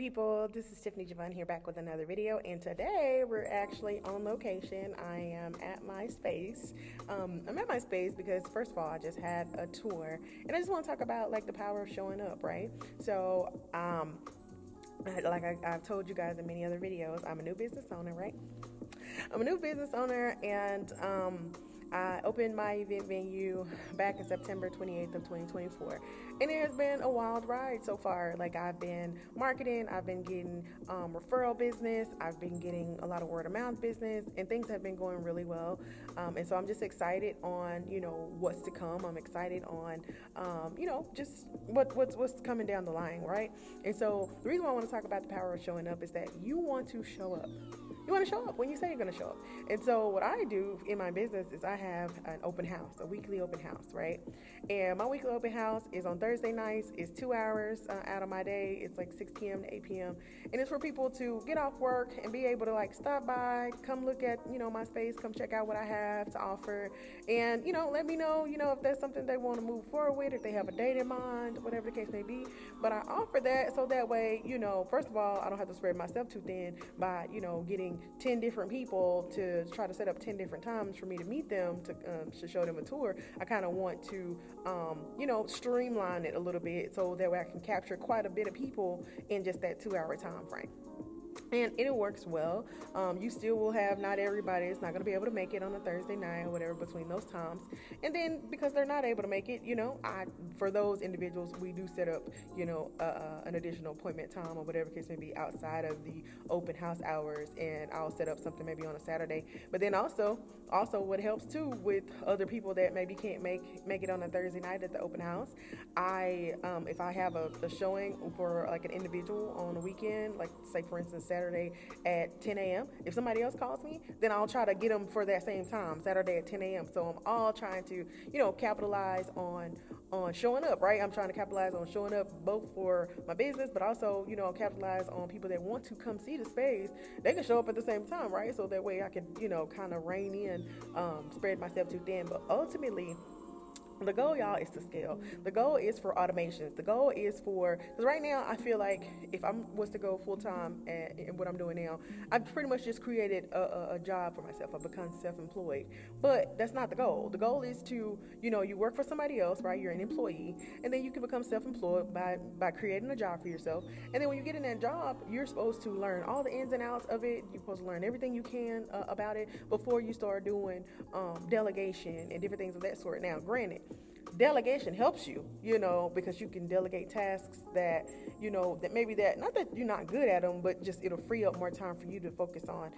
people, this is Tiffany Javon here back with another video, and today we're actually on location. I am at my space. I'm at my space because first of all I just had a tour, and I just want to talk about like the power of showing up, right? So like I've told you guys in many other videos, I'm a new business owner, right? I'm a new business owner, and I opened my event venue back in September 28th of 2024, and it has been a wild ride so far. Like, I've been marketing, I've been getting referral business, I've been getting a lot of word of mouth business, and things have been going really well. And so I'm just excited on what's to come. I'm excited on just what's coming down the line, right? And so the reason why I want to talk about the power of showing up is that you want to show up. You want to show up when you say you're going to show up. And so what I do in my business is I have an open house, a weekly open house, right? And my weekly open house is on Thursday nights. It's 2 hours out of my day. It's like 6 p.m. to 8 p.m. And it's for people to get off work and be able to like stop by, come look at, my space, come check out what I have to offer. And, let me know, if there's something they want to move forward with, if they have a date in mind, whatever the case may be. But I offer that so that way, first of all, I don't have to spread myself too thin by, getting 10 different people to try to set up 10 different times for me to meet them to show them a tour. I kind of want to, streamline it a little bit so that way I can capture quite a bit of people in just that 2 hour time frame. And it works well. You still will have, not everybody is not going to be able to make it on a Thursday night or whatever between those times. And then because they're not able to make it, for those individuals, we do set up, an additional appointment time or whatever case may be outside of the open house hours. And I'll set up something maybe on a Saturday. But then also what helps too with other people that maybe can't make it on a Thursday night at the open house, if I have a showing for like an individual on a weekend, like say for instance Saturday at 10 a.m. If somebody else calls me, then I'll try to get them for that same time, Saturday at 10 a.m. So I'm all trying to, capitalize on showing up, right? I'm trying to capitalize on showing up both for my business, but also, capitalize on people that want to come see the space. They can show up at the same time, right? So that way I can, kind of rein in, spread myself too thin. But ultimately, the goal, y'all, is to scale. The goal is for automations. The goal is for, because right now I feel like if I was to go full time in what I'm doing now, I've pretty much just created a job for myself. I've become self-employed. But that's not the goal. The goal is to, you work for somebody else, right? You're an employee, and then you can become self-employed by creating a job for yourself. And then when you get in that job, you're supposed to learn all the ins and outs of it. You're supposed to learn everything you can about it before you start doing delegation and different things of that sort. Now, granted, delegation helps you, because you can delegate tasks that, that maybe that, not that you're not good at them, but just it'll free up more time for you to focus on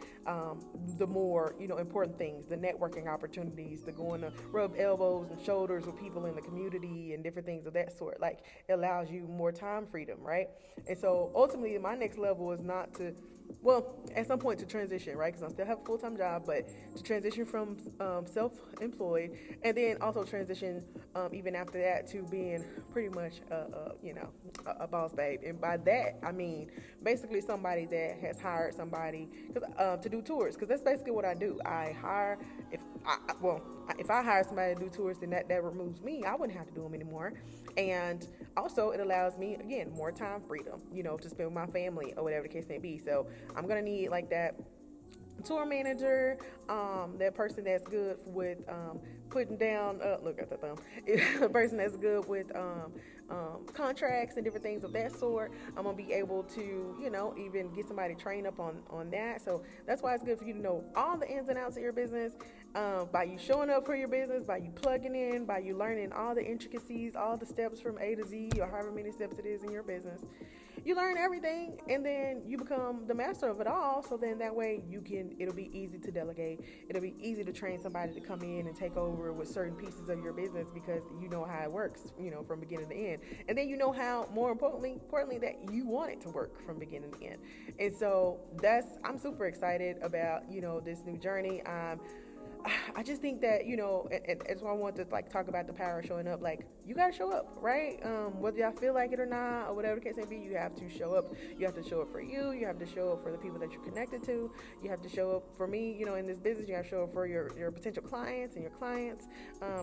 the more, important things, the networking opportunities, the going to rub elbows and shoulders with people in the community and different things of that sort. Like, it allows you more time freedom, right? And so ultimately my next level is not to, at some point to transition, right? Because I still have a full-time job, but to transition from self-employed, and then also transition even after that to being pretty much a boss babe. And by that I mean basically somebody that has hired somebody to do tours, because that's basically what I do. I hire, if I hire somebody to do tours, then that removes me. I wouldn't have to do them anymore. And also it allows me, again, more time freedom, to spend with my family or whatever the case may be. So I'm gonna need like that tour manager, that person that's good with putting down, look at the thumb, a person that's good with contracts and different things of that sort. I'm gonna be able to, even get somebody trained up on that. So that's why it's good for you to know all the ins and outs of your business, by you showing up for your business, by you plugging in, by you learning all the intricacies, all the steps from A to Z, or however many steps it is in your business. You learn everything, and then you become the master of it all. So then that way it'll be easy to delegate. It'll be easy to train somebody to come in and take over with certain pieces of your business, because you know how it works, from beginning to end. And then how, more importantly, that you want it to work from beginning to end. And so I'm super excited about, this new journey. I just think that, and that's why I want to like talk about the power of showing up. Like, you gotta show up, right? Whether y'all feel like it or not, or whatever the case may be, you have to show up. You have to show up for you. You have to show up for the people that you're connected to. You have to show up for me, in this business. You have to show up for your potential clients and your clients,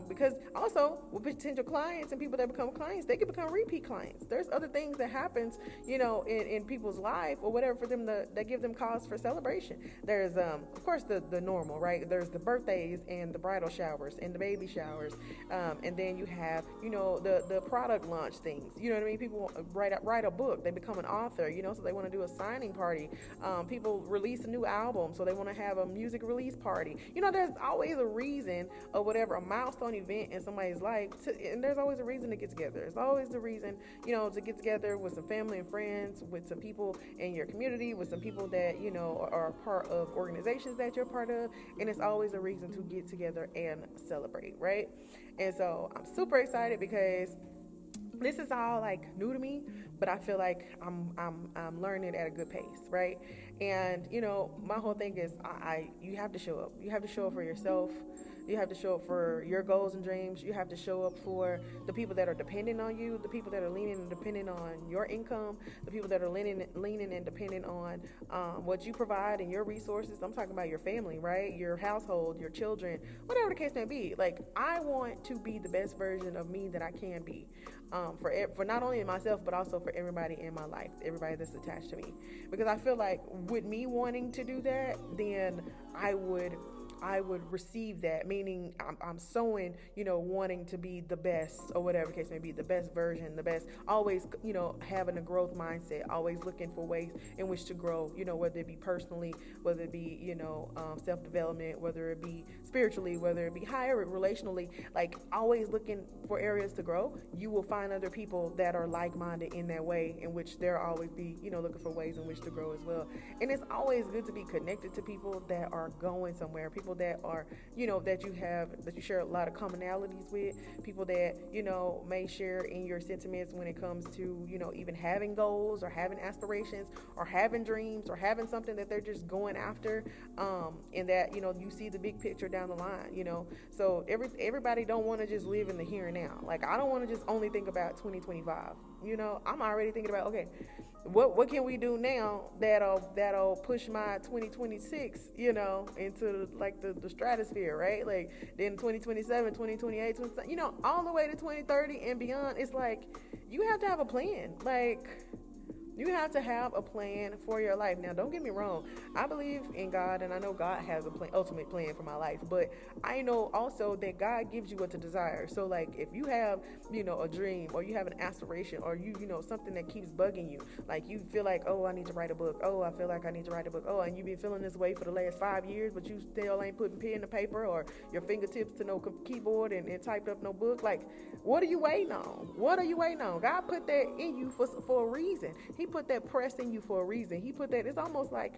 because also with potential clients and people that become clients, they can become repeat clients. There's other things that happens, in people's life or whatever for them that give them cause for celebration. There's of course the normal, right? There's the birthdays and the bridal showers and the baby showers, and then you have the product launch things. You know what I mean? People write a book, they become an author, so they want to do a signing party. People release a new album, so they want to have a music release party. There's always a reason or whatever, a milestone event in somebody's life, and there's always a reason to get together. There's always a reason, to get together with some family and friends, with some people in your community, with some people that are part of organizations that you're part of, and it's always a reason to get together and celebrate, right? And so I'm super excited because this is all like new to me, but I feel like I'm learning at a good pace, right? And my whole thing is you have to show up. You have to show up for yourself. You have to show up for your goals and dreams. You have to show up for the people that are dependent on you, the people that are leaning and dependent on your income, the people that are leaning and dependent on what you provide and your resources. I'm talking about your family, right? Your household, your children, whatever the case may be. Like, I want to be the best version of me that I can be, for not only myself, but also for everybody in my life, everybody that's attached to me. Because I feel like with me wanting to do that, then I would receive that, meaning I'm sowing, wanting to be the best or whatever the case may be, the best version, the best, always, having a growth mindset, always looking for ways in which to grow, whether it be personally, whether it be, self-development, whether it be spiritually, whether it be higher relationally, like always looking for areas to grow. You will find other people that are like-minded in that way, in which they'll always be, looking for ways in which to grow as well. And it's always good to be connected to people that are going somewhere, people that are, that you share a lot of commonalities with, people that, may share in your sentiments when it comes to, even having goals or having aspirations or having dreams or having something that they're just going after, and that, you see the big picture down the line, so everybody don't want to just live in the here and now. Like, I don't want to just only think about 2025. I'm already thinking about, okay, what can we do now that'll push my 2026, into like the stratosphere, right? Like, then 2027, 2028, all the way to 2030 and beyond. It's like, you have to have a plan. Like, you have to have a plan for your life. Now, don't get me wrong. I believe in God, and I know God has a ultimate plan for my life. But I know also that God gives you what to desire. So, like, if you have, a dream, or you have an aspiration, or something that keeps bugging you, like you feel like, oh, I need to write a book. Oh, I feel like I need to write a book. Oh, and you've been feeling this way for the last 5 years, but you still ain't putting pen to paper or your fingertips to no keyboard and typed up no book. Like, what are you waiting on? What are you waiting on? God put that in you for a reason. He put that press in you for a reason. He put that, it's almost like,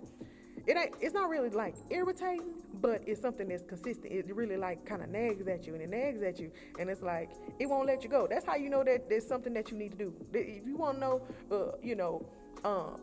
it's not really like irritating, but it's something that's consistent. It really like kind of nags at you, and it nags at you, and it's like, it won't let you go. That's how you know that there's something that you need to do. If you want to know,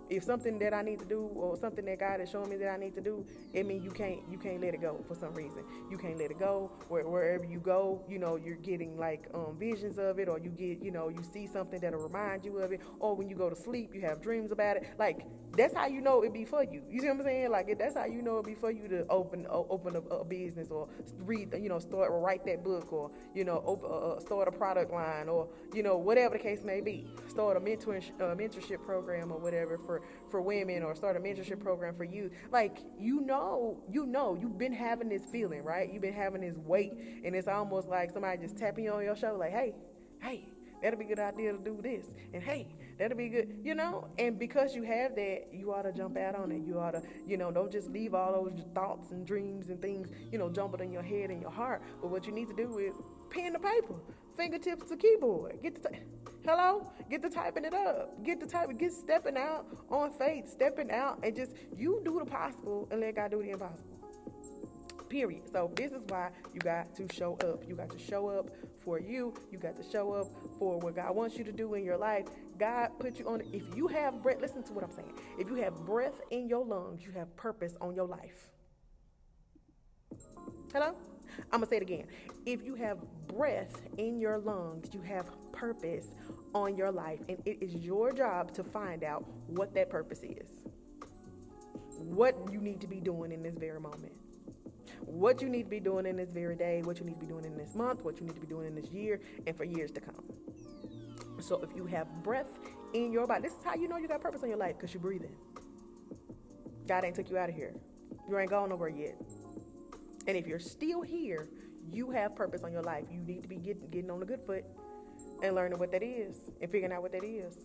if something that I need to do, or something that God is showing me that I need to do, it means you can't let it go for some reason. You can't let it go. Wherever you go, you're getting like visions of it, or you get, you see something that'll remind you of it, or when you go to sleep, you have dreams about it. Like, that's how you know it be for you. You see what I'm saying? Like, that's how you know it be for you to open a business, or read, start or write that book, or start a product line, or whatever the case may be. Start a mentorship program or whatever for women, or start a mentorship program for youth. Like, you've been having this feeling, right? You've been having this weight, and it's almost like somebody just tapping you on your shoulder, like, hey, that'll be a good idea to do this, and hey, that'll be good, and because you have that, you ought to jump out on it. You ought to, don't just leave all those thoughts and dreams and things, jumbled in your head and your heart. But what you need to do is pen to paper, fingertips to keyboard, get to typing it up, get stepping out on faith, stepping out, and just, you do the possible and let God do the impossible. Period. So this is why you got to show up. You got to show up for you. You got to show up for what God wants you to do in your life. God put you on. If you have breath, listen to what I'm saying. If you have breath in your lungs, you have purpose on your life. Hello? I'm gonna say it again. If you have breath in your lungs, you have purpose on your life, and it is your job to find out what that purpose is. What you need to be doing in this very moment. What you need to be doing in this very day, what you need to be doing in this month, what you need to be doing in this year, and for years to come. So if you have breath in your body, this is how you know you got purpose in your life, because you're breathing. God ain't took you out of here. You ain't gone nowhere yet. And if you're still here, you have purpose on your life. You need to be getting on the good foot and learning what that is and figuring out what that is.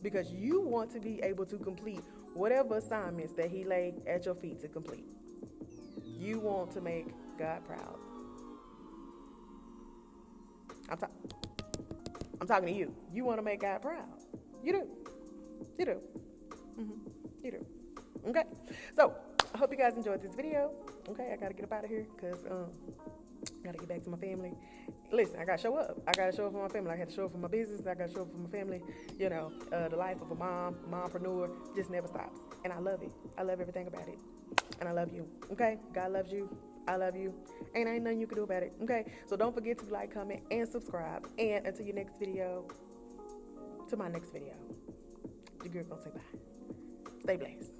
Because you want to be able to complete whatever assignments that he laid at your feet to complete. You want to make God proud. I'm talking to you. You want to make God proud. You do. You do. You do. Okay. So, I hope you guys enjoyed this video. Okay, I got to get up out of here because I got to get back to my family. Listen, I got to show up. I got to show up for my family. I got to show up for my business. I got to show up for my family. You know, the life of a mompreneur just never stops. And I love it. I love everything about it. And I love you. Okay? God loves you. I love you. And ain't nothing you can do about it. Okay? So don't forget to like, comment, and subscribe. And until your next video, to my next video, the girl gonna say bye. Stay blessed.